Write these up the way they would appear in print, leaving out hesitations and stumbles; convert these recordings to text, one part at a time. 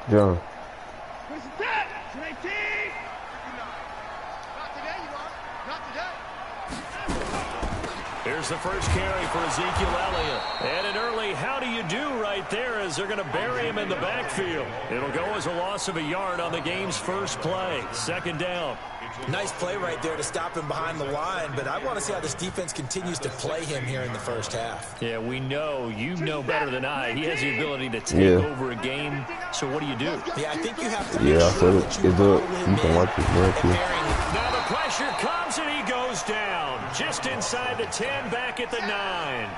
John. Here's the first carry for Ezekiel Elliott. And an early how do you do right there as they're going to bury him in the backfield. It'll go as a loss of a yard on the game's first play. Second down. Nice play right there to stop him behind the line, but I want to see how this defense continues to play him here in the first half. Yeah, we know, you know better than I, he has the ability to take over a game. So what do you do? Yeah, I think you have to make sure I said it. that You can watch it, man, too. Now the pressure comes and he goes down. Just inside the 10, back at the 9.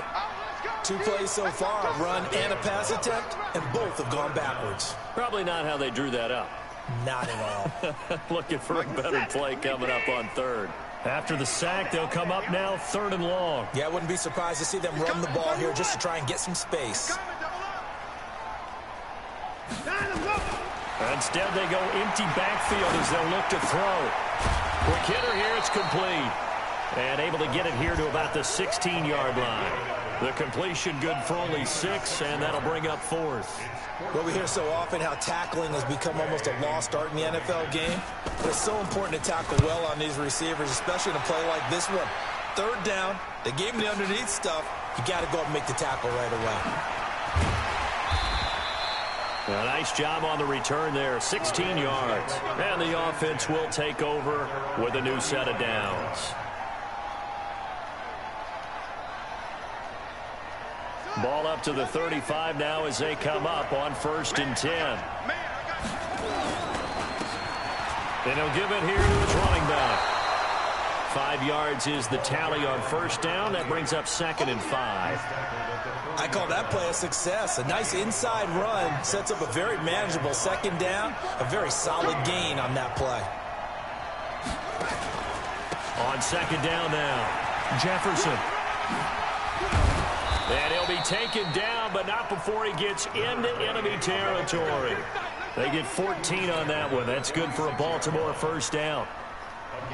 2 plays so far, a run and a pass attempt, and both have gone backwards. Probably not how they drew that up. Not at all. Looking for a better play coming up on third. After the sack, they'll come up now 3rd and long. Yeah, I wouldn't be surprised to see them run the ball here just to try and get some space. Instead, they go empty backfield as they'll look to throw. Quick hitter here, it's complete. And able to get it here to about the 16-yard line. The completion good for only 6, and that'll bring up 4th. Well, we hear so often how tackling has become almost a lost art in the NFL game. But it's so important to tackle well on these receivers, especially in a play like this one. 3rd down, they gave him the underneath stuff. You got to go up and make the tackle right away. A nice job on the return there, 16 yards. And the offense will take over with a new set of downs. Ball up to the 35 now as they come up on 1st and 10. And he'll give it here to his running back. 5 yards is the tally on 1st down. That brings up 2nd and 5. I call that play a success. A nice inside run sets up a very manageable 2nd down. A very solid gain on that play. On 2nd down now, Jefferson. And he'll be taken down, but not before he gets into enemy territory. They get 14 on that one. That's good for a Baltimore 1st down.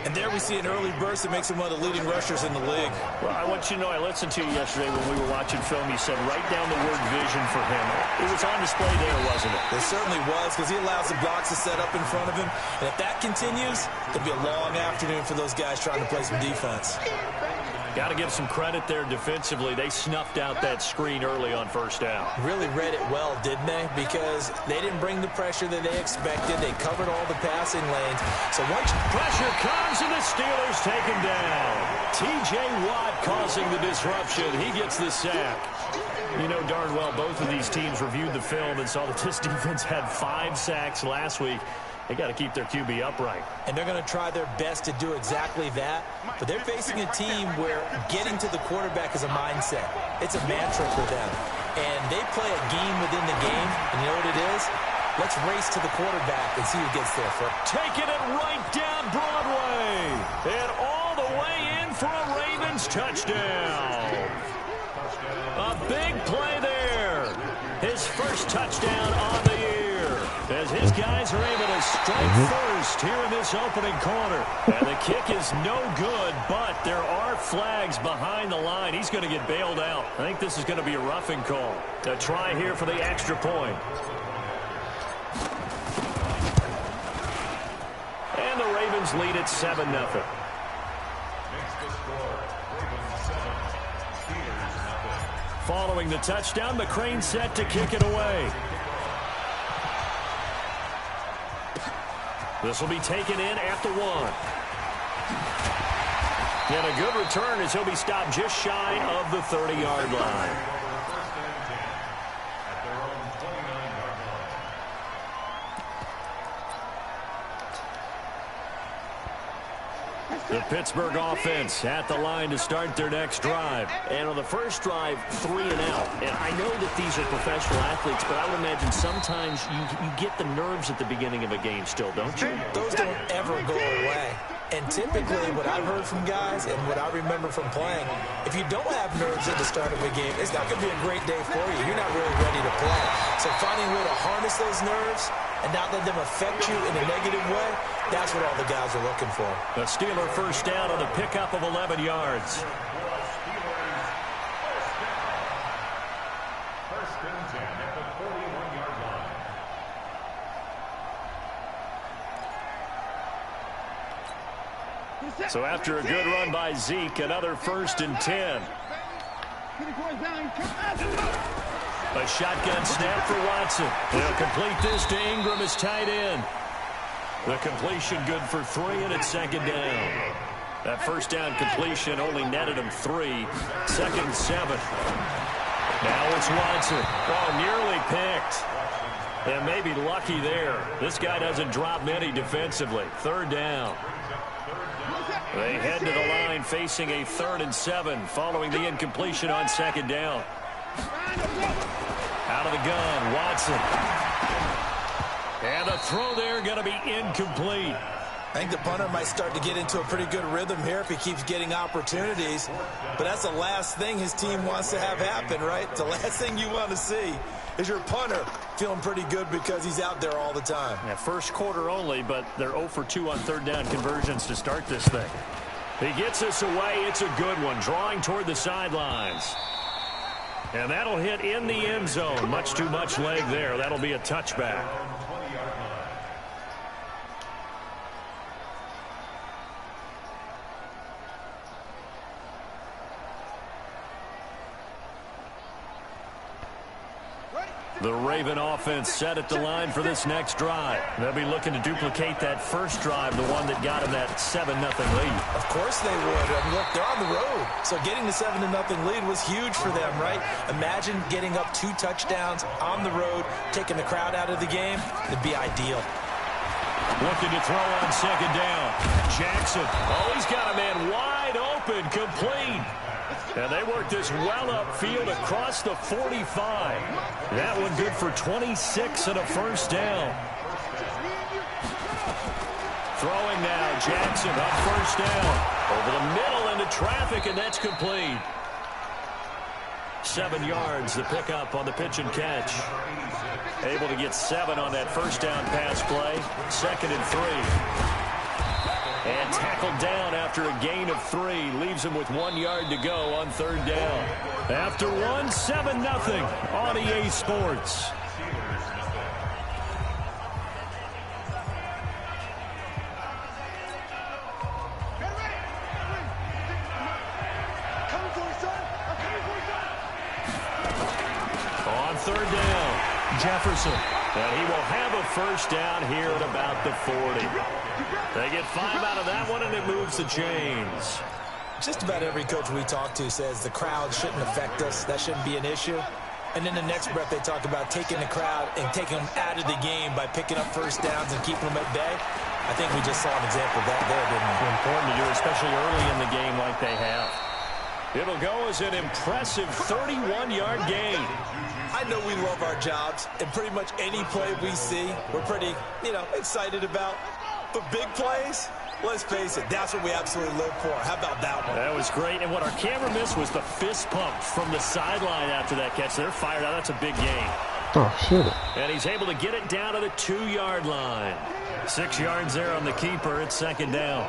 And there we see an early burst that makes him one of the leading rushers in the league. Well, I want you to know, I listened to you yesterday when we were watching film. You said write down the word vision for him. It was on display there, wasn't it? It certainly was, because he allows the blocks to set up in front of him. And if that continues, it'll be a long afternoon for those guys trying to play some defense. Got to give some credit there defensively. They snuffed out that screen early on 1st down. Really read it well, didn't they? Because they didn't bring the pressure that they expected. They covered all the passing lanes. So once pressure comes and the Steelers take him down. T.J. Watt causing the disruption. He gets the sack. You know darn well both of these teams reviewed the film and saw that this defense had 5 sacks last week. They got to keep their QB upright. And they're going to try their best to do exactly that. But they're facing a team where getting to the quarterback is a mindset. It's a mantra for them. And they play a game within the game. And you know what it is? Let's race to the quarterback and see who gets there first. Taking it right down Broadway. And all the way in for a Ravens touchdown. A big play there. His first touchdown on the year. As his guys are able to strike first here in this opening quarter. And the kick is no good, but there are flags behind the line. He's going to get bailed out. I think this is going to be a roughing call. A try here for the extra point. And the Ravens lead at 7-0. Following the touchdown, McCrane set to kick it away. This will be taken in at the 1. And a good return as he'll be stopped just shy of the 30-yard line. The Pittsburgh offense at the line to start their next drive. And on the first drive, 3 and out. And I know that these are professional athletes, but I would imagine sometimes you get the nerves at the beginning of a game still, don't you? Those don't ever go away. And typically what I've heard from guys and what I remember from playing, if you don't have nerves at the start of a game, it's not going to be a great day for you. You're not really ready to play. So finding a way to harness those nerves and not let them affect you in a negative way, that's what all the guys are looking for. The Steeler first down on the pickup of 11 yards. So after a good run by Zeke, another 1st and 10. A shotgun snap for Watson. They'll complete this to Ingram as tight end. The completion good for 3, and it's 2nd down. That 1st down completion only netted him 3. 2nd and 7. Now it's Watson. Oh, nearly picked. And maybe lucky there. This guy doesn't drop many defensively. 3rd down. They head to the line facing a 3rd and 7 following the incompletion on 2nd down. Out of the gun, Watson. And the throw there going to be incomplete. I think the punter might start to get into a pretty good rhythm here if he keeps getting opportunities. But that's the last thing his team wants to have happen, right? The last thing you want to see is your punter feeling pretty good because he's out there all the time. Yeah, 1st quarter only, but they're 0 for 2 on 3rd down conversions to start this thing. He gets us away. It's a good one, drawing toward the sidelines. And that'll hit in the end zone. Much too much leg there. That'll be a touchback. The Raven offense set at the line for this next drive. They'll be looking to duplicate that first drive, the one that got them that 7-0 lead. Of course they would. I mean, look, they're on the road. So getting the 7-0 lead was huge for them, right? Imagine getting up 2 touchdowns on the road, taking the crowd out of the game. It'd be ideal. Looking to throw on 2nd down. Jackson. Oh, he's got a man wide open, complete. And they work this well upfield across the 45. That one good for 26 and a 1st down. Throwing now, Jackson up 1st down. Over the middle into traffic, and that's complete. 7 yards the pickup on the pitch and catch. Able to get 7 on that 1st down pass play. 2nd and 3. And tackled down after a gain of 3. Leaves him with 1 yard to go on 3rd down. After 1, 7-0 on EA Sports. On 3rd down, Jefferson. And he will have a 1st down here at about the 40. They get 5 out of that one, and it moves the chains. Just about every coach we talk to says the crowd shouldn't affect us. That shouldn't be an issue. And in the next breath, they talk about taking the crowd and taking them out of the game by picking up 1st downs and keeping them at bay. I think we just saw an example of that there, didn't we? Important to do, especially early in the game like they have. It'll go as an impressive 31-yard gain. I know we love our jobs, and pretty much any play we see, we're pretty, excited about. But big plays, let's face it, that's what we absolutely live for. How about that one? That was great. And what our camera missed was the fist pump from the sideline after that catch. They're fired out. That's a big gain. Oh, shit. And he's able to get it down to the 2-yard line. 6 yards there on the keeper. It's 2nd down.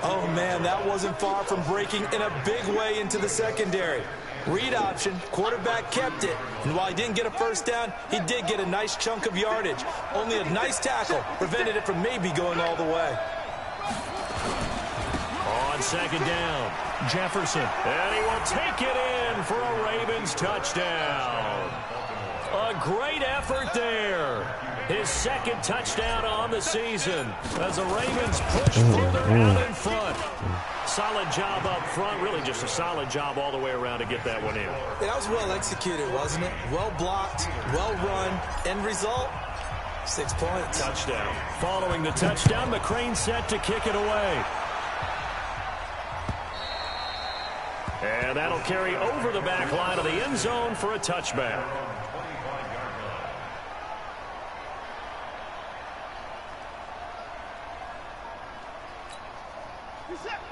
Oh, man, that wasn't far from breaking in a big way into the secondary. Read option, quarterback kept it, and while he didn't get a 1st down, he did get a nice chunk of yardage. Only a nice tackle prevented it from maybe going all the way. On 2nd down, Jefferson, and he will take it in for a Ravens touchdown. A great effort there. His 2nd touchdown on the season as the Ravens push further out in front. Solid job up front, really just a solid job all the way around to get that one in. Yeah, that was well executed, wasn't it? Well blocked, well run. End result, 6 points. Touchdown. Following the touchdown, McCrane set to kick it away. And that'll carry over the back line of the end zone for a touchback.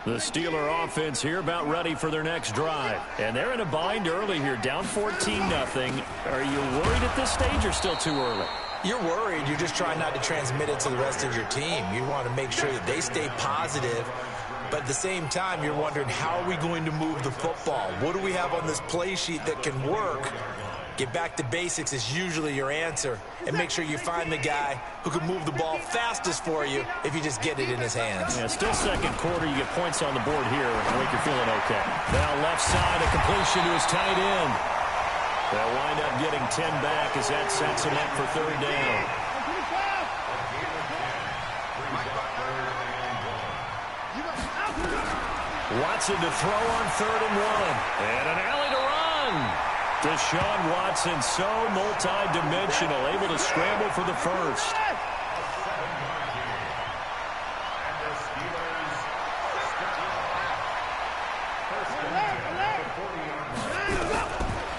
The Steeler offense here about ready for their next drive. And they're in a bind early here, down 14-0. Are you worried at this stage or still too early? You're worried. You're just trying not to transmit it to the rest of your team. You want to make sure that they stay positive. But at the same time, you're wondering, how are we going to move the football? What do we have on this play sheet that can work? Get back to basics is usually your answer, and make sure you find the guy who can move the ball fastest for you if you just get it in his hands. Yeah, still second quarter. You get points on the board here. I think you're feeling okay. Now left side, a completion to his tight end. They'll wind up getting 10 back as that sets him up for third down. Watson to throw on 3rd and 1. And an alley to run. Deshaun Watson, so multi-dimensional, able to scramble for the first.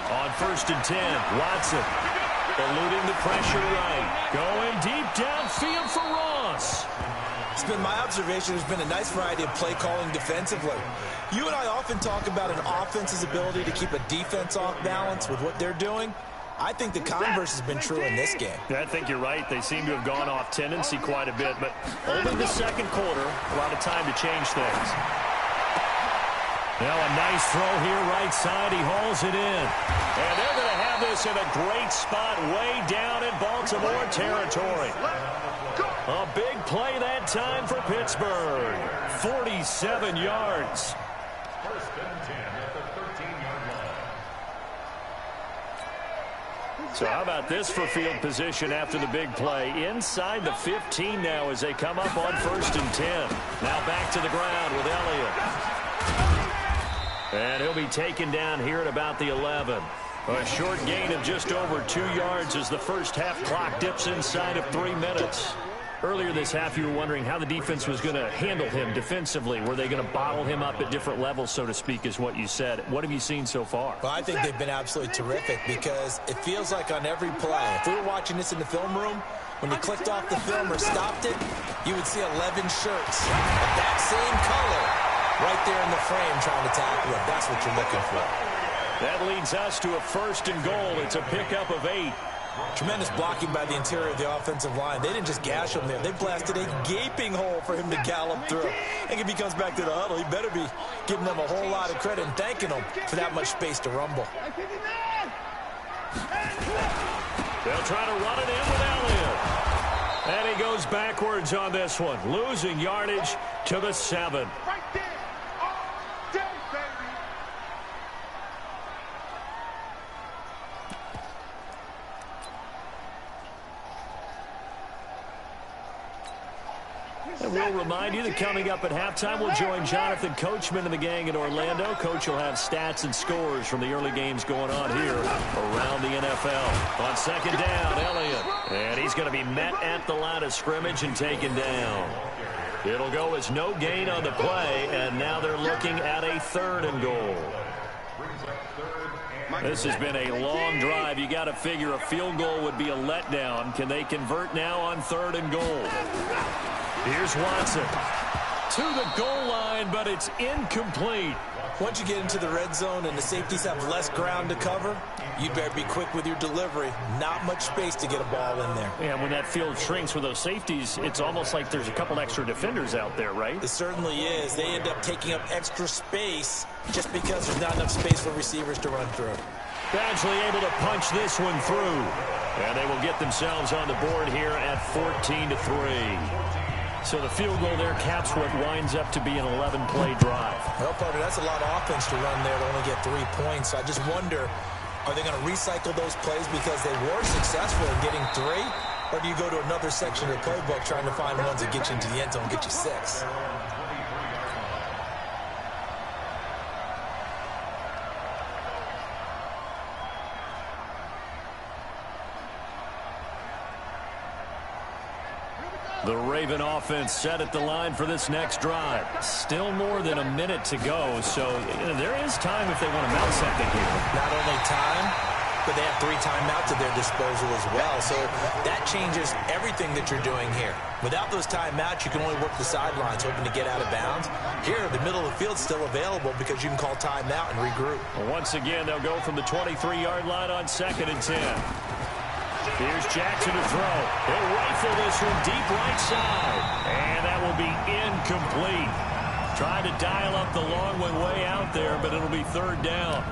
On 1st and 10, Watson eluding the pressure right. Going deep downfield for Ross. It's been my observation there's been a nice variety of play calling defensively. You and I often talk about an offense's ability to keep a defense off balance with what they're doing. I think the converse has been true in this game. Yeah, I think you're right. They seem to have gone off tendency quite a bit, but only the second quarter, a lot of time to change things. Now a nice throw here right side. He hauls it in. And they're going to have this in a great spot way down in Baltimore territory. A big play that time for Pittsburgh. 47 yards. First and 10 at the 13-yard line. So how about this for field position after the big play? Inside the 15 now as they come up on 1st and 10. Now back to the ground with Elliott. And he'll be taken down here at about the 11. A short gain of just over 2 yards as the first half clock dips inside of 3 minutes. Earlier this half, you were wondering how the defense was going to handle him defensively. Were they going to bottle him up at different levels, so to speak, is what you said. What have you seen so far? Well, I think they've been absolutely terrific because it feels like on every play, if we were watching this in the film room, when you clicked off the film or stopped it, you would see 11 shirts of that same color right there in the frame trying to tackle it. That's what you're looking for. That leads us to a 1st and goal. It's a pickup of 8. Tremendous blocking by the interior of the offensive line. They didn't just gash him there. They blasted a gaping hole for him to gallop through. I think if he comes back to the huddle, he better be giving them a whole lot of credit and thanking them for that much space to rumble. They'll try to run it in with Elliott. And he goes backwards on this one, losing yardage to the 7. And we'll remind you that coming up at halftime, we'll join Jonathan Coachman and the gang in Orlando. Coach will have stats and scores from the early games going on here around the NFL. On 2nd down, Elliott. And he's going to be met at the line of scrimmage and taken down. It'll go as no gain on the play, and now they're looking at a 3rd and goal. This has been a long drive. You got to figure a field goal would be a letdown. Can they convert now on 3rd and goal? Here's Watson to the goal line, but it's incomplete. Once you get into the red zone and the safeties have less ground to cover, you better be quick with your delivery. Not much space to get a ball in there. And when that field shrinks with those safeties, it's almost like there's a couple extra defenders out there, right? It certainly is. They end up taking up extra space just because there's not enough space for receivers to run through. Badgley able to punch this one through. And they will get themselves on the board here at 14-3. So the field goal there caps what winds up to be an 11-play drive. Well, partner, that's a lot of offense to run there to only get 3 points. I just wonder, are they going to recycle those plays because they were successful in getting 3? Or do you go to another section of the playbook trying to find ones that get you into the end zone and get you 6? The Raven offense set at the line for this next drive. Still more than a minute to go, so there is time if they want to mount something here. Not only time, but they have 3 timeouts at their disposal as well, so that changes everything that you're doing here. Without those timeouts, you can only work the sidelines, hoping to get out of bounds. Here, the middle of the field's still available because you can call timeout and regroup. Well, once again, they'll go from the 23-yard line on 2nd and 10. Here's Jackson to throw. He'll rifle this one deep right side. And that will be incomplete. Trying to dial up the long one way out there, but it'll be 3rd down.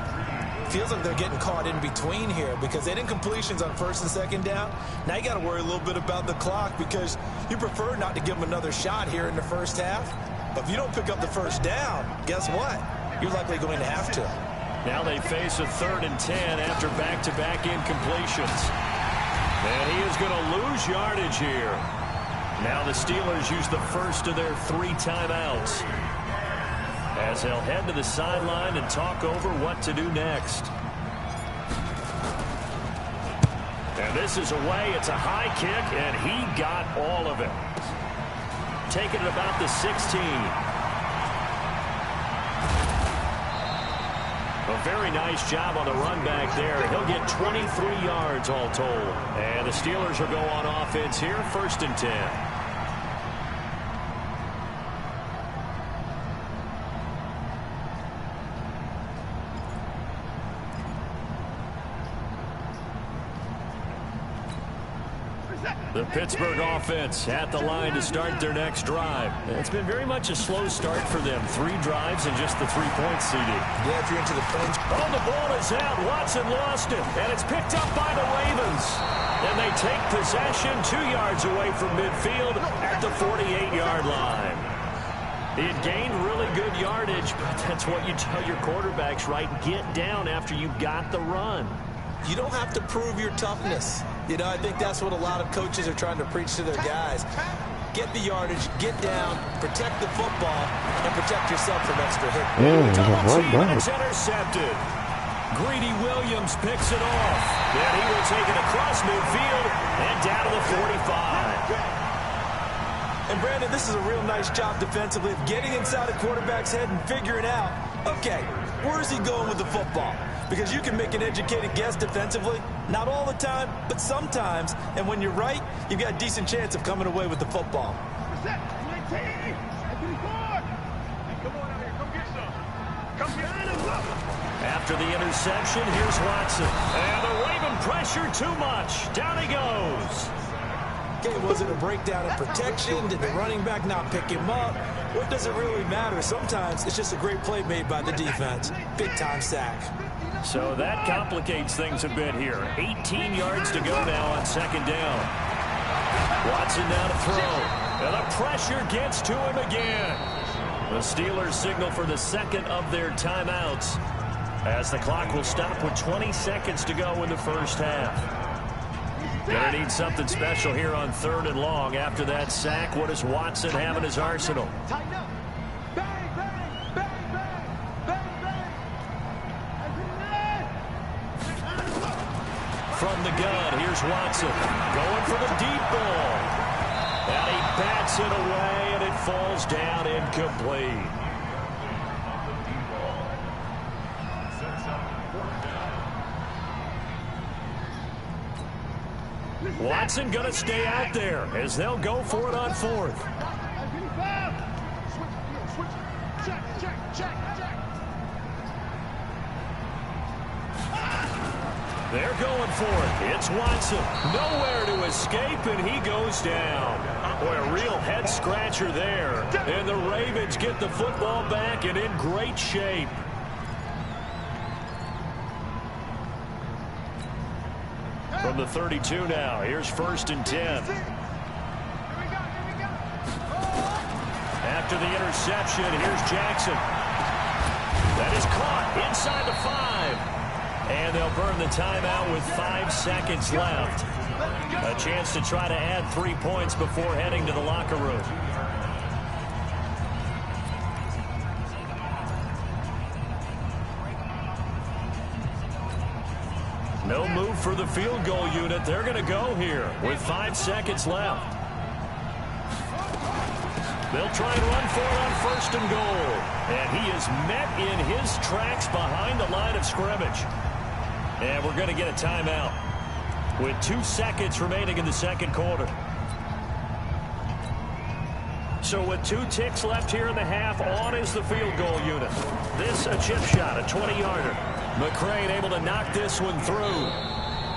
Feels like they're getting caught in between here because they didn't completions on first and second down. Now you got to worry a little bit about the clock because you prefer not to give them another shot here in the first half. But if you don't pick up the first down, guess what? You're likely going to have to. Now they face a 3rd and 10 after back-to-back incompletions. And he is going to lose yardage here. Now the Steelers use the first of their 3 timeouts, as they'll head to the sideline and talk over what to do next. And this is away. It's a high kick, and he got all of it. Taking it about the 16. A very nice job on the run back there. He'll get 23 yards all told. And the Steelers will go on offense here, 1st and 10. The Pittsburgh offense at the line to start their next drive. It's been very much a slow start for them. 3 drives and just the 3 points seeded. Yeah, if you're into the points. Oh, the ball is out. Watson lost it. And it's picked up by the Ravens. And they take possession 2 yards away from midfield at the 48-yard line. He had gained really good yardage, but that's what you tell your quarterbacks, right? Get down after you got the run. You don't have to prove your toughness. You know, I think that's what a lot of coaches are trying to preach to their guys. Get the yardage, get down, protect the football, and protect yourself from extra hit. It's intercepted. Greedy Williams picks it off. Then he will take it across midfield and down to the 45. And Brandon, this is a real nice job defensively of getting inside a quarterback's head and figuring out, okay, where is he going with the football? Because you can make an educated guess defensively. Not all the time, but sometimes. And when you're right, you've got a decent chance of coming away with the football. After the interception, here's Watson. And the Raven pressure too much. Down he goes. Okay, was it a breakdown in protection? Did the running back not pick him up? What does it really matter? Sometimes it's just a great play made by the defense. Big-time sack. So that complicates things a bit here. 18 yards to go now on 2nd down. Watson now to throw. And the pressure gets to him again. The Steelers signal for the 2nd of their timeouts, as the clock will stop with 20 seconds to go in the first half. Gonna need something special here on 3rd and long. After that sack, what does Watson have in his arsenal? From the gun, here's Watson going for the deep ball. And he bats it away, and it falls down incomplete. Watson going to stay out there as they'll go for it on 4th. They're going for it. It's Watson. Nowhere to escape, and he goes down. Boy, a real head-scratcher there. And the Ravens get the football back and in great shape. From the 32 now, here's 1st and 10. After the interception, here's Jackson. That is caught inside the 5. And they'll burn the timeout with 5 seconds left. A chance to try to add 3 points before heading to the locker room. No move for the field goal unit. They're going to go here with 5 seconds left. They'll try and run for it on 1st and goal. And he is met in his tracks behind the line of scrimmage. And we're going to get a timeout with 2 seconds remaining in the 2nd quarter. So with 2 ticks left here in the half, on is the field goal unit. This a chip shot, a 20-yarder. McCrane able to knock this one through.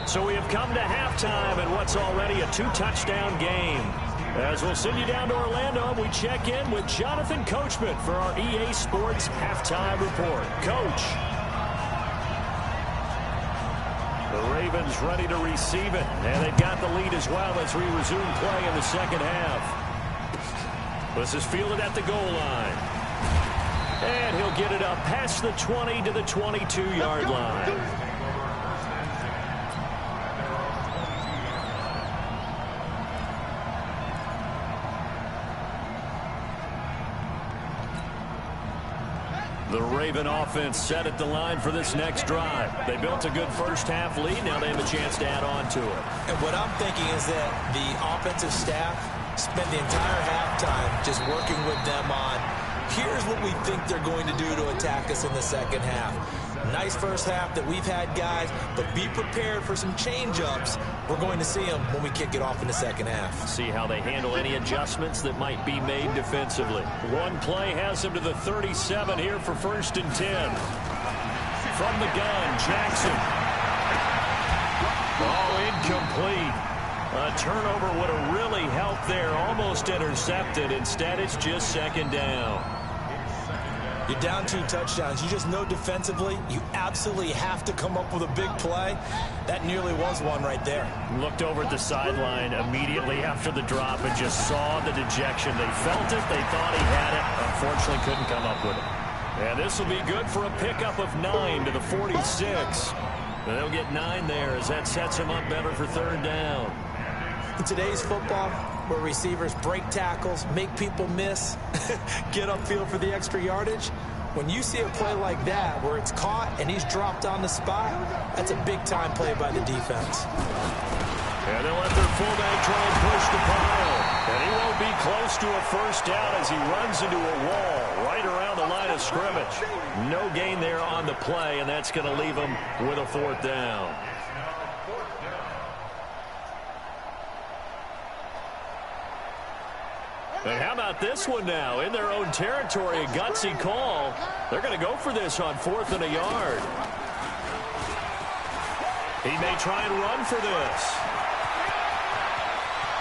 So we have come to halftime in what's already a 2-touchdown game. As we'll send you down to Orlando, we check in with Jonathan Coachman for our EA Sports Halftime Report. Coach. Ravens ready to receive it. And they've got the lead as well as we resume play in the second half. This is fielded at the goal line. And he'll get it up past the 20 to the 22-yard line. The Raven offense set at the line for this next drive. They built a good first-half lead. Now they have a chance to add on to it. And what I'm thinking is that the offensive staff spent the entire halftime just working with them on, here's what we think they're going to do to attack us in the second half. Nice first half that we've had, guys, but be prepared for some change-ups. We're going to see them when we kick it off in the second half. See how they handle any adjustments that might be made defensively. One play has them to the 37 here for 1st and 10. From the gun, Jackson. Oh, incomplete. A turnover would have really helped there. Almost intercepted. Instead, it's just 2nd down. You're down 2 touchdowns. You just know defensively you absolutely have to come up with a big play. That nearly was one right there. Looked over at the sideline immediately after the drop and just saw the dejection. They felt it. They thought he had it. Unfortunately, couldn't come up with it. And this will be good for a pickup of 9 to the 46. They'll get 9 there as that sets them up better for 3rd down. In today's football, where receivers break tackles, make people miss, get upfield for the extra yardage, when you see a play like that where it's caught and he's dropped on the spot, that's a big-time play by the defense. And they'll let their fullback try and push the pile. And he won't be close to a 1st down as he runs into a wall right around the line of scrimmage. No gain there on the play, and that's going to leave him with a 4th down. And how about this one now? In their own territory, a gutsy call. They're going to go for this on 4th and a yard. He may try and run for this.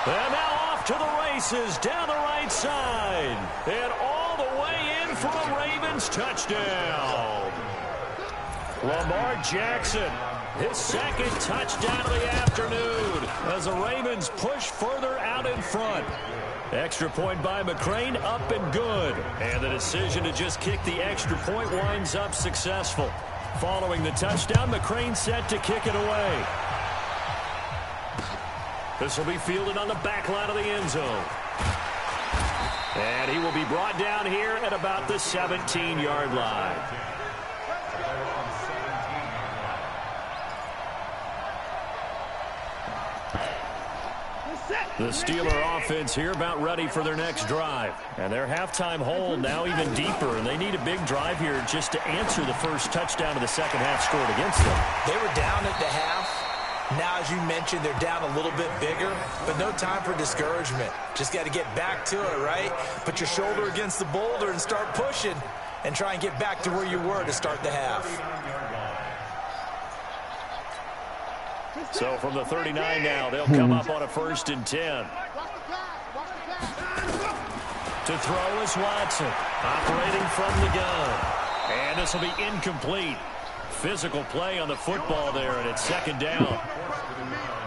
And now off to the races down the right side. And all the way in for a Ravens touchdown. Lamar Jackson, his 2nd touchdown of the afternoon as the Ravens push further out in front. Extra point by McCrane, up and good. And the decision to just kick the extra point winds up successful. Following the touchdown, McCrane set to kick it away. This will be fielded on the back line of the end zone. And he will be brought down here at about the 17-yard line. The Steeler offense here about ready for their next drive. And their halftime hold now even deeper, and they need a big drive here just to answer the first touchdown of the second half scored against them. They were down at the half. Now, as you mentioned, they're down a little bit bigger, but no time for discouragement. Just got to get back to it, right? Put your shoulder against the boulder and start pushing and try and get back to where you were to start the half. So from the 39 now, they'll come up on a 1st and 10. To throw is Watson, operating from the gun. And this will be incomplete. Physical play on the football there, and it's 2nd down.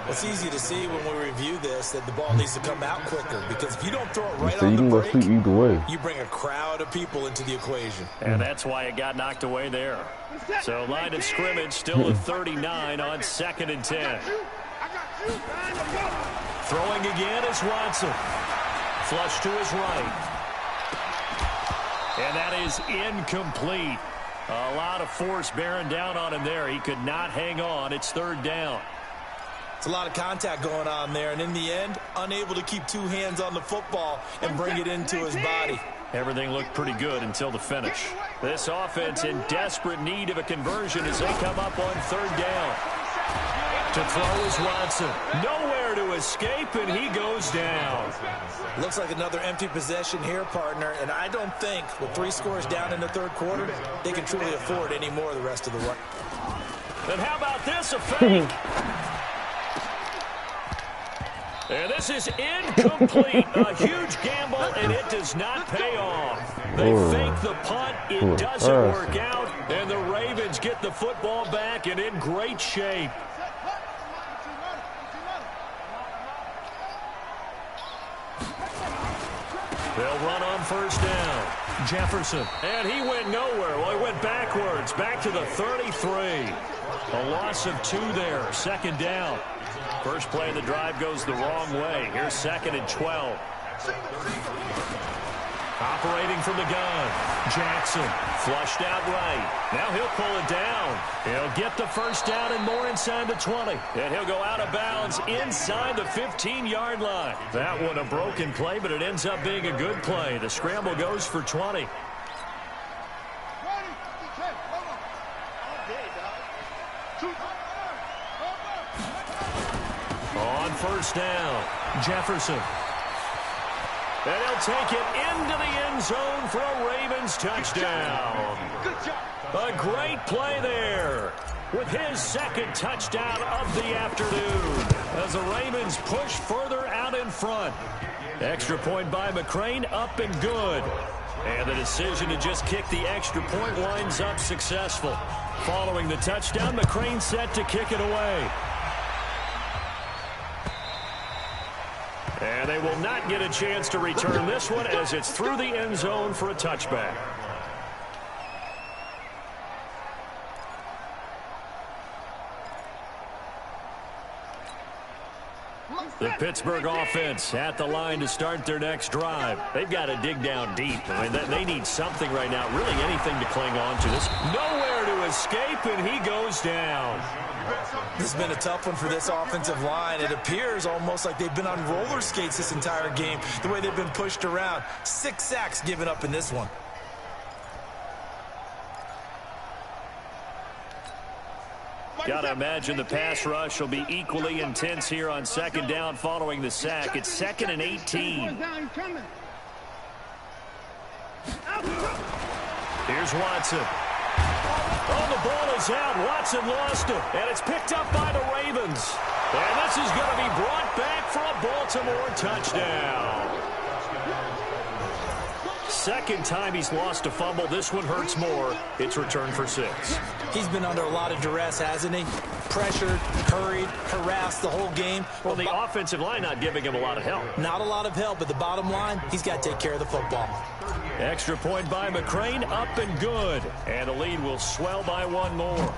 It's easy to see when we review this that the ball needs to come out quicker, because if you don't throw it right on the break, either way, you bring a crowd of people into the equation. And that's why it got knocked away there. So line of scrimmage still at 39 on 2nd and 10. Throwing again is Watson. Flush to his right. And that is incomplete. A lot of force bearing down on him there. He could not hang on. It's 3rd down. It's a lot of contact going on there, and in the end, unable to keep 2 hands on the football and bring it into his body. Everything looked pretty good until the finish. This offense in desperate need of a conversion as they come up on 3rd down. To throw is Watson. Nowhere to escape, and he goes down. Looks like another empty possession here, partner, and I don't think with 3 scores down in the 3rd quarter, they can truly afford any more the rest of the way. And how about this, a fake? And this is incomplete. A huge gamble, and it does not pay off. They fake the punt. It doesn't work out, and the Ravens get the football back and in great shape. They'll run on first down. Jefferson. And he went nowhere. Well, he went backwards. Back to the 33. A loss of 2 there. Second down. First play of the drive goes the wrong way. Here's 2nd and 12. Operating from the gun. Jackson flushed out right. Now he'll pull it down. He'll get the first down and more inside the 20. And he'll go out of bounds inside the 15-yard line. That one a broken play, but it ends up being a good play. The scramble goes for 20. On first down, Jefferson. And he'll take it into the end zone for a Ravens touchdown. A great play there with his 2nd touchdown of the afternoon as the Ravens push further out in front. Extra point by McCrane, up and good. And the decision to just kick the extra point winds up successful. Following the touchdown, McCrane set to kick it away. And they will not get a chance to return this one as it's through the end zone for a touchback. The Pittsburgh offense at the line to start their next drive. They've got to dig down deep. I mean, they need something right now, really anything to cling on to. This nowhere to escape, and he goes down. This has been a tough one for this offensive line. It appears almost like they've been on roller skates this entire game, the way they've been pushed around. 6 sacks given up in this one. Got to imagine the pass rush will be equally intense here on 2nd down following the sack. It's 2nd and 18. Here's Watson. Oh, the ball is out. Watson lost it. And it's picked up by the Ravens. And this is going to be brought back for a Baltimore touchdown. 2nd time he's lost a fumble. This one hurts more. It's returned for 6. He's been under a lot of duress, hasn't he? Pressured, hurried, harassed the whole game. Well, the offensive line not giving him a lot of help. Not a lot of help, but the bottom line, he's got to take care of the football. Extra point by McCrane, up and good. And the lead will swell by 1 more.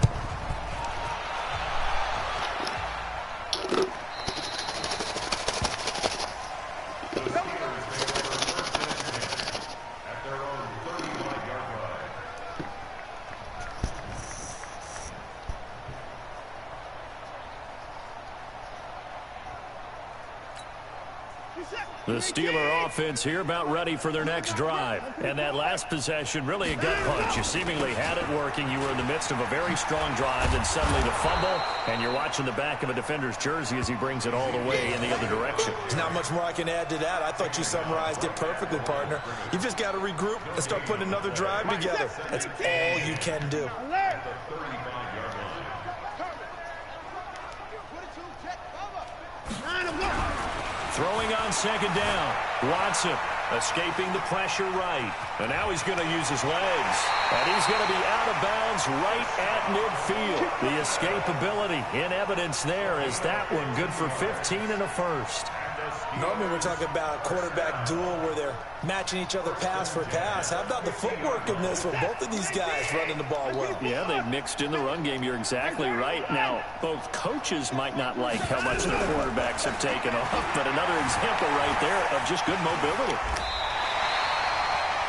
The Steeler offense here about ready for their next drive. And that last possession, really a gut punch. You seemingly had it working. You were in the midst of a very strong drive, then suddenly the fumble, and you're watching the back of a defender's jersey as he brings it all the way in the other direction. There's not much more I can add to that. I thought you summarized it perfectly, partner. You've just got to regroup and start putting another drive together. That's all you can do. Throwing on 2nd down. Watson escaping the pressure right. And now he's going to use his legs. And he's going to be out of bounds right at midfield. The escapability in evidence there is that one good for 15 and a first. Normally we're talking about a quarterback duel where they're matching each other pass for pass. How about the footwork in this with both of these guys running the ball well? Yeah, they've mixed in the run game. You're exactly right. Now, both coaches might not like how much their quarterbacks have taken off, but another example right there of just good mobility.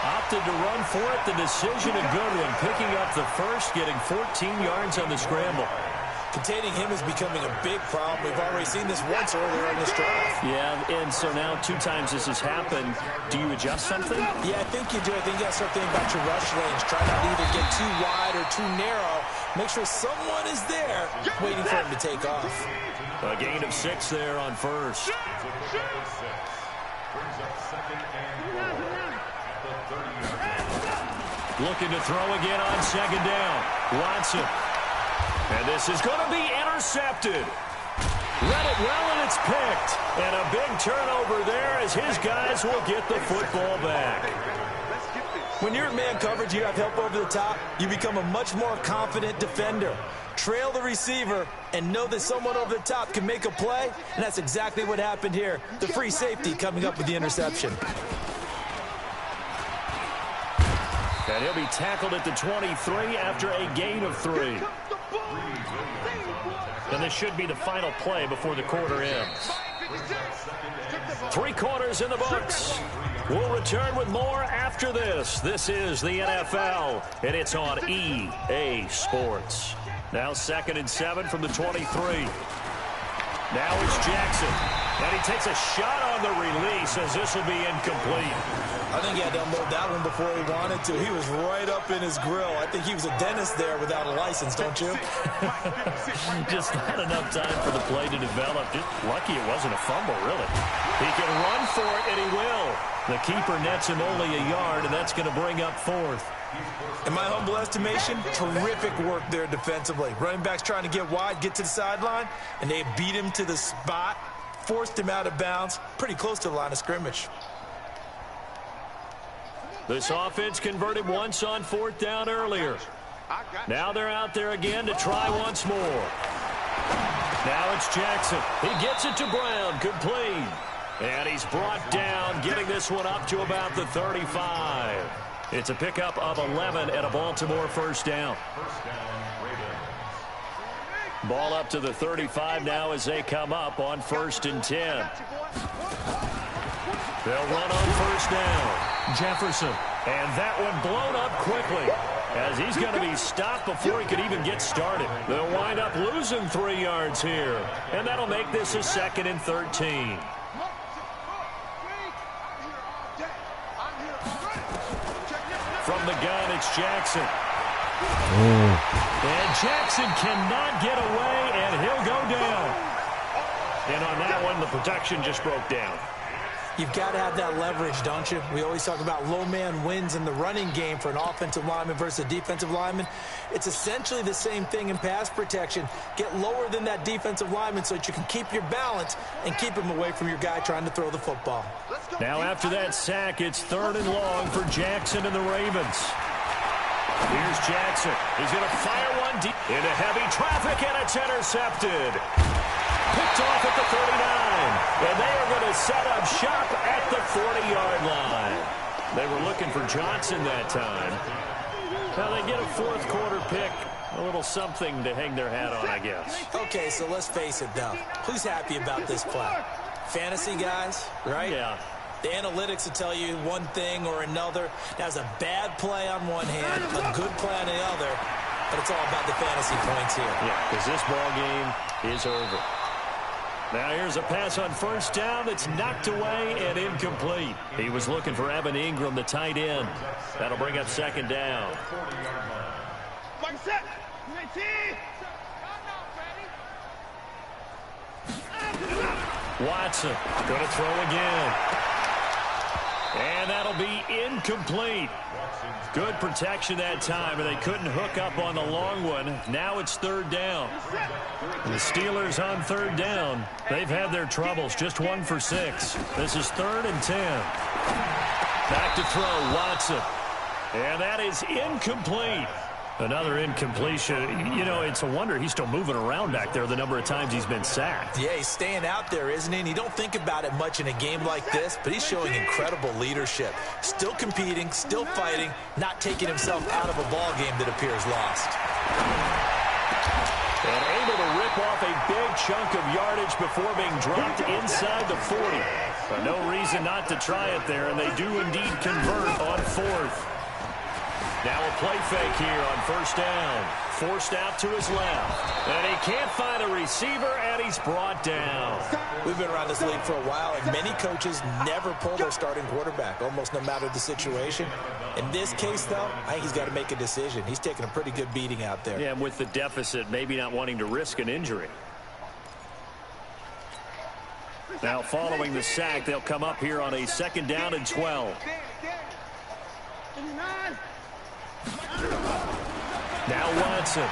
Opted to run for it. The decision a good one. Picking up the first, getting 14 yards on the scramble. Containing him is becoming a big problem. We've already seen this once earlier in this drive. Yeah, and so now 2 times this has happened. Do you adjust something? Yeah, I think you do. I think you got to start thinking about your rush lanes. Try not to either get too wide or too narrow. Make sure someone is there waiting for him to take off. A gain of 6 there on first. Looking to throw again on 2nd down. Watson. And this is going to be intercepted. Read it well, and it's picked. And a big turnover there as his guys will get the football back. When you're in man coverage, you have help over the top, you become a much more confident defender. Trail the receiver and know that someone over the top can make a play, and that's exactly what happened here. The free safety coming up with the interception. And he'll be tackled at the 23 after a gain of 3. And this should be the final play before the quarter ends. 3 quarters in the books. We'll return with more after this. This is the NFL, and it's on EA Sports. Now 2nd and 7 from the 23. Now it's Jackson. And he takes a shot on the release as this will be incomplete. I think he had to unload that one before he wanted to. He was right up in his grill. I think he was a dentist there without a license, don't you? Just not enough time for the play to develop. Just lucky it wasn't a fumble, really. He can run for it, and he will. The keeper nets him only a yard, and that's going to bring up 4th. In my humble estimation, terrific work there defensively. Running backs trying to get wide, get to the sideline, and they beat him to the spot, forced him out of bounds, pretty close to the line of scrimmage. This offense converted once on 4th down earlier. Now they're out there again to try once more. Now it's Jackson. He gets it to Brown, complete. And he's brought down, getting this one up to about the 35. It's a pickup of 11 and a Baltimore first down. Ball up to the 35 now as they come up on 1st and 10. They'll run on 1st down. Jefferson. And that one blown up quickly as he's going to be stopped before he could even get started. They'll wind up losing 3 yards here. And that'll make this a 2nd and 13. From the gun, it's Jackson. And Jackson cannot get away, and he'll go down. And on that one, the protection just broke down. You've got to have that leverage, don't you? We always talk about low man wins in the running game for an offensive lineman versus a defensive lineman. It's essentially the same thing in pass protection. Get lower than that defensive lineman so that you can keep your balance and keep him away from your guy trying to throw the football. Now after that sack, it's 3rd and long for Jackson and the Ravens. Here's Jackson. He's going to fire one deep into heavy traffic, and it's intercepted. Picked off at the 39. And they are going to set up shop at the 40-yard line. They were looking for Johnson that time. Now they get a 4th quarter pick. A little something to hang their hat on, I guess. Okay, so let's face it, though. Who's happy about this play? Fantasy guys, right? Yeah. The analytics will tell you one thing or another. That was a bad play on one hand, a good play on the other, but it's all about the fantasy points here. Yeah, because this ball game is over. Now here's a pass on 1st down that's knocked away and incomplete. He was looking for Evan Ingram, the tight end. That'll bring up 2nd down. Watson going to throw again. And that'll be incomplete. Good protection that time, and they couldn't hook up on the long one. Now it's 3rd down. The Steelers on 3rd down. They've had their troubles, just 1 for 6. This is 3rd and 10. Back to throw, Watson. And that is incomplete. Another incompletion. You know, it's a wonder he's still moving around back there the number of times he's been sacked. Yeah, he's staying out there, isn't he? And you don't think about it much in a game like this, but he's showing incredible leadership. Still competing, still fighting, not taking himself out of a ball game that appears lost. And able to rip off a big chunk of yardage before being dropped inside the 40. But no reason not to try it there, and they do indeed convert on 4th. Now a play fake here on 1st down. Forced out to his left. And he can't find a receiver, and he's brought down. We've been around this league for a while, and many coaches never pull their starting quarterback, almost no matter the situation. In this case, though, I think he's got to make a decision. He's taking a pretty good beating out there. Yeah, and with the deficit, maybe not wanting to risk an injury. Now following the sack, they'll come up here on a 2nd down and 12. Now Watson.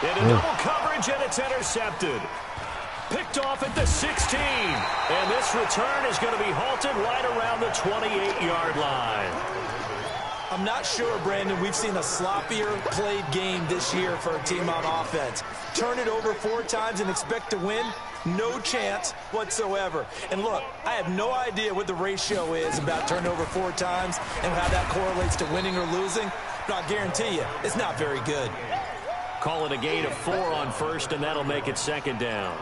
Into double coverage, and it's intercepted. Picked off at the 16. And this return is going to be halted right around the 28-yard line. I'm not sure, Brandon, we've seen a sloppier played game this year for a team on offense. Turn it over 4 times and expect to win? No chance whatsoever. And look, I have no idea what the ratio is about turning over 4 times and how that correlates to winning or losing. But I guarantee you, it's not very good. Call it a gain of 4 on first, and that'll make it second down.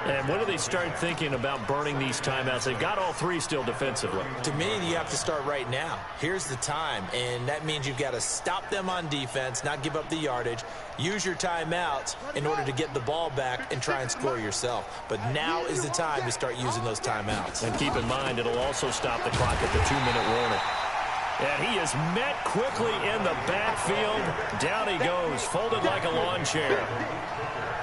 And when do they start thinking about burning these timeouts? They've got all 3 still defensively. To me, you have to start right now. Here's the time, and that means you've got to stop them on defense, not give up the yardage, use your timeouts in order to get the ball back and try and score yourself. But now is the time to start using those timeouts. And keep in mind, it'll also stop the clock at the 2-minute warning. And he is met quickly in the backfield. Down he goes, folded like a lawn chair.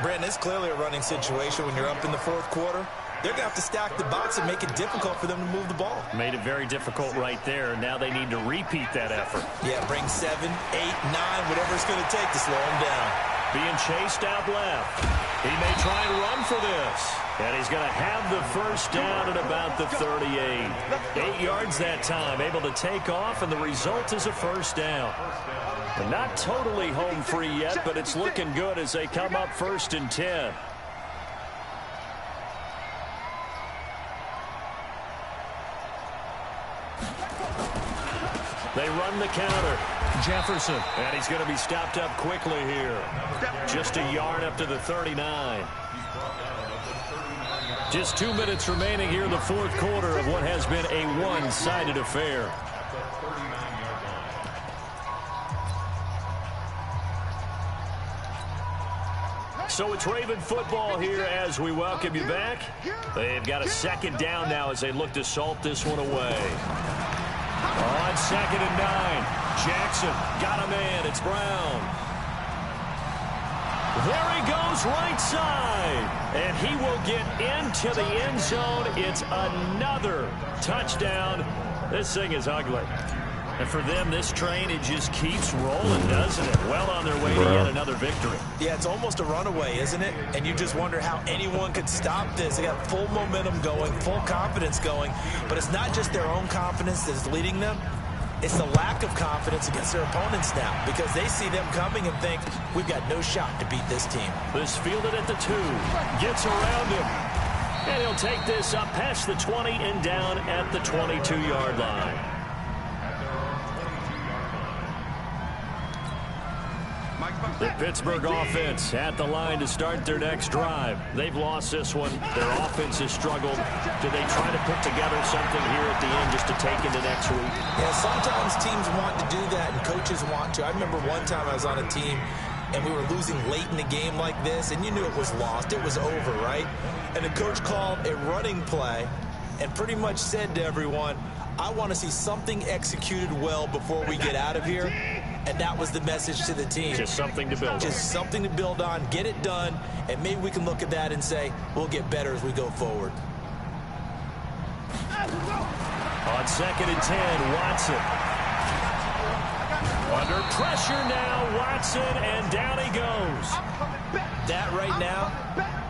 Brandon, it's clearly a running situation when you're up in the 4th quarter. They're going to have to stack the box and make it difficult for them to move the ball. Made it very difficult right there. Now they need to repeat that effort. Yeah, bring 7, 8, 9, whatever it's going to take to slow them down. Being chased out left. He may try and run for this. And he's going to have the first down at about the 38. 8 yards that time, able to take off, and the result is a first down. But not totally home free yet, but it's looking good as they come up 1st and 10. They run the counter. Jefferson. And he's going to be stopped up quickly here. Just a yard up to the 39. Just 2 minutes remaining here in the 4th quarter of what has been a one-sided affair. So it's Raven football here as we welcome you back. They've got a second down now as they look to salt this one away. On 2nd and 9. Jackson got a man. It's Brown. There he goes right side. And he will get into the end zone. It's another touchdown. This thing is ugly. And for them, this train, it just keeps rolling, doesn't it? Well on their way to yet another victory. Yeah, it's almost a runaway, isn't it? And you just wonder how anyone could stop this. They got full momentum going, full confidence going. But it's not just their own confidence that's leading them. It's the lack of confidence against their opponents now because they see them coming and think, we've got no shot to beat this team. This fielded at the 2. Gets around him. And he'll take this up past the 20 and down at the 22-yard line. The Pittsburgh offense at the line to start their next drive. They've lost this one. Their offense has struggled. Do they try to put together something here at the end just to take into next week? Yeah, sometimes teams want to do that and coaches want to. I remember one time I was on a team and we were losing late in the game like this, and you knew it was lost. It was over, right? And the coach called a running play and pretty much said to everyone, I want to see something executed well before we get out of here. And that was the message to the team. Just something to build on. Just something to build on, get it done, and maybe we can look at that and say, we'll get better as we go forward. On 2nd and 10, Watson. Under pressure now, Watson, and down he goes. That right now,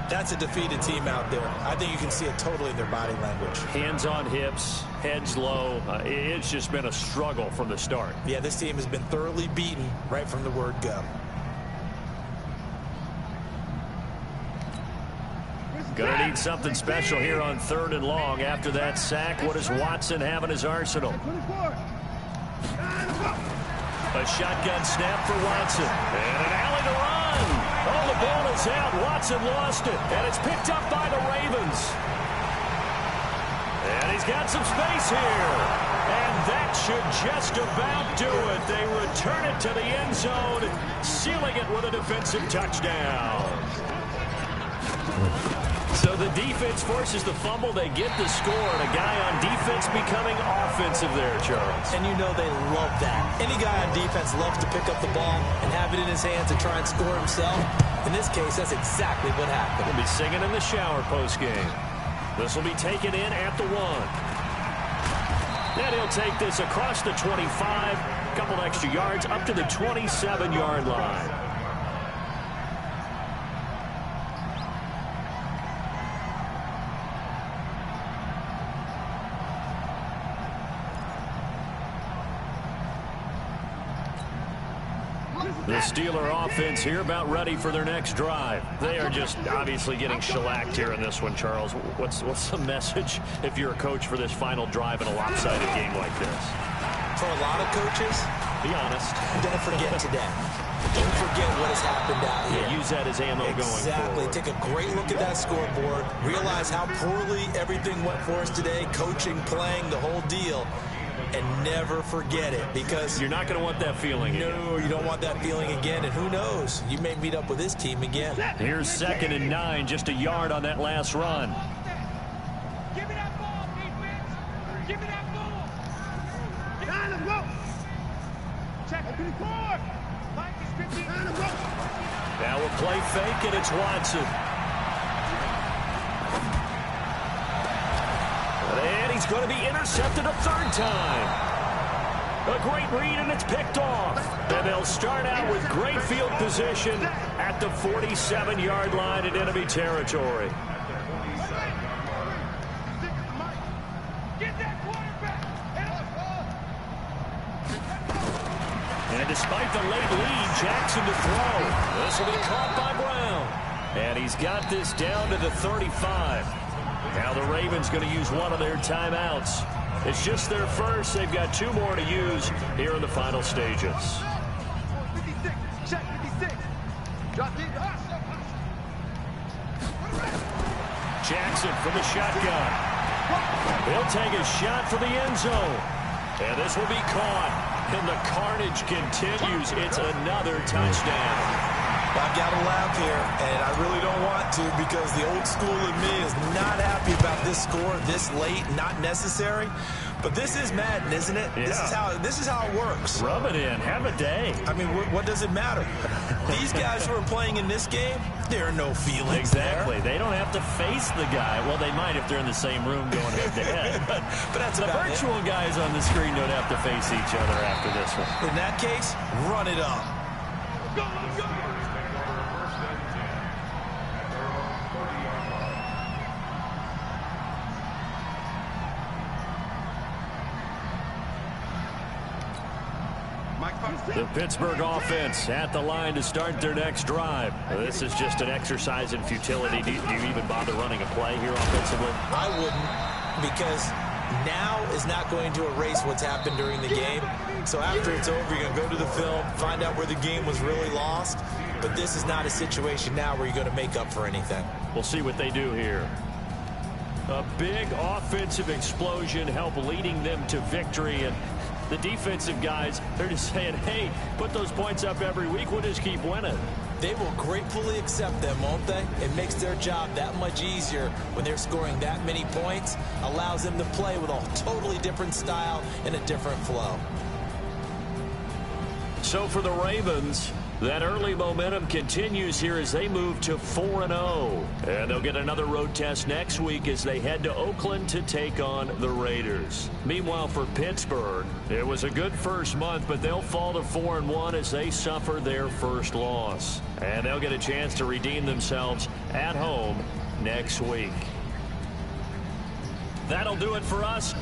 that's a defeated team out there. I think you can see it totally in their body language. Hands on hips, heads low. It's just been a struggle from the start. Yeah, this team has been thoroughly beaten right from the word go. Gonna need something special here on 3rd and long. After that sack, what does Watson have in his arsenal? A shotgun snap for Watson. And an alley to run. Oh, the ball is out. Watson lost it. And it's picked up by the Ravens. And he's got some space here. And that should just about do it. They return it to the end zone, sealing it with a defensive touchdown. So the defense forces the fumble. They get the score, and a guy on defense becoming offensive there, Charles. And you know they love that. Any guy on defense loves to pick up the ball and have it in his hands and try and score himself. In this case, that's exactly what happened. He'll be singing in the shower postgame. This will be taken in at the 1. Then he'll take this across the 25, a couple extra yards, up to the 27-yard line. The Steeler offense here about ready for their next drive. They are just obviously getting shellacked here in this one, Charles. What's the message if you're a coach for this final drive in a lopsided game like this? For a lot of coaches, be honest. Don't forget today. Don't forget what has happened out here. Yeah, use that as ammo going forward. Exactly. Take a great look at that scoreboard. Realize how poorly everything went for us today. Coaching, playing, the whole deal. And never forget it, because you're not going to want that feeling again. No, you don't want that feeling again. And who knows? You may meet up with this team again. Here's 2nd and 9, just a yard on that last run. Give me that ball, defense. Give me that ball. Down and go. Check it. Forward. Now we'll play fake, and it's Watson. And he's going to be intercepted a 3rd time. A great read, and it's picked off. And they'll start out with great field position at the 47-yard line in enemy territory. Get that quarterback. And despite the late lead, Jackson to throw. This will be caught by Brown. And he's got this down to the 35. Now the Ravens going to use one of their timeouts. It's just their first. They've got 2 more to use here in the final stages. 56. Check 56. Drop deep. Jackson from the shotgun. He'll take a shot for the end zone. And this will be caught. And the carnage continues. It's another touchdown. I've got to laugh here, and I really don't want to, because the old school in me is not happy about this score this late, not necessary. But this is Madden, isn't it? Yeah. This is how it works. Rub it in. Have a day. I mean, what does it matter? These guys who are playing in this game, there are no feelings. Exactly. There. They don't have to face the guy. Well, they might if they're in the same room going head-to-head. But that's the virtual guys on the screen don't have to face each other after this one. In that case, run it up. Go, go. The Pittsburgh offense at the line to start their next drive. This is just an exercise in futility. Do you even bother running a play here offensively? I wouldn't, because now is not going to erase what's happened during the game. So after it's over, you're going to go to the film, find out where the game was really lost. But this is not a situation now where you're going to make up for anything. We'll see what they do here. A big offensive explosion helped leading them to victory. And the defensive guys, they're just saying, hey, put those points up every week. We'll just keep winning. They will gratefully accept them, won't they? It makes their job that much easier when they're scoring that many points. Allows them to play with a totally different style and a different flow. So for the Ravens, that early momentum continues here as they move to 4-0. And they'll get another road test next week as they head to Oakland to take on the Raiders. Meanwhile, for Pittsburgh, it was a good first month, but they'll fall to 4-1 as they suffer their first loss. And they'll get a chance to redeem themselves at home next week. That'll do it for us.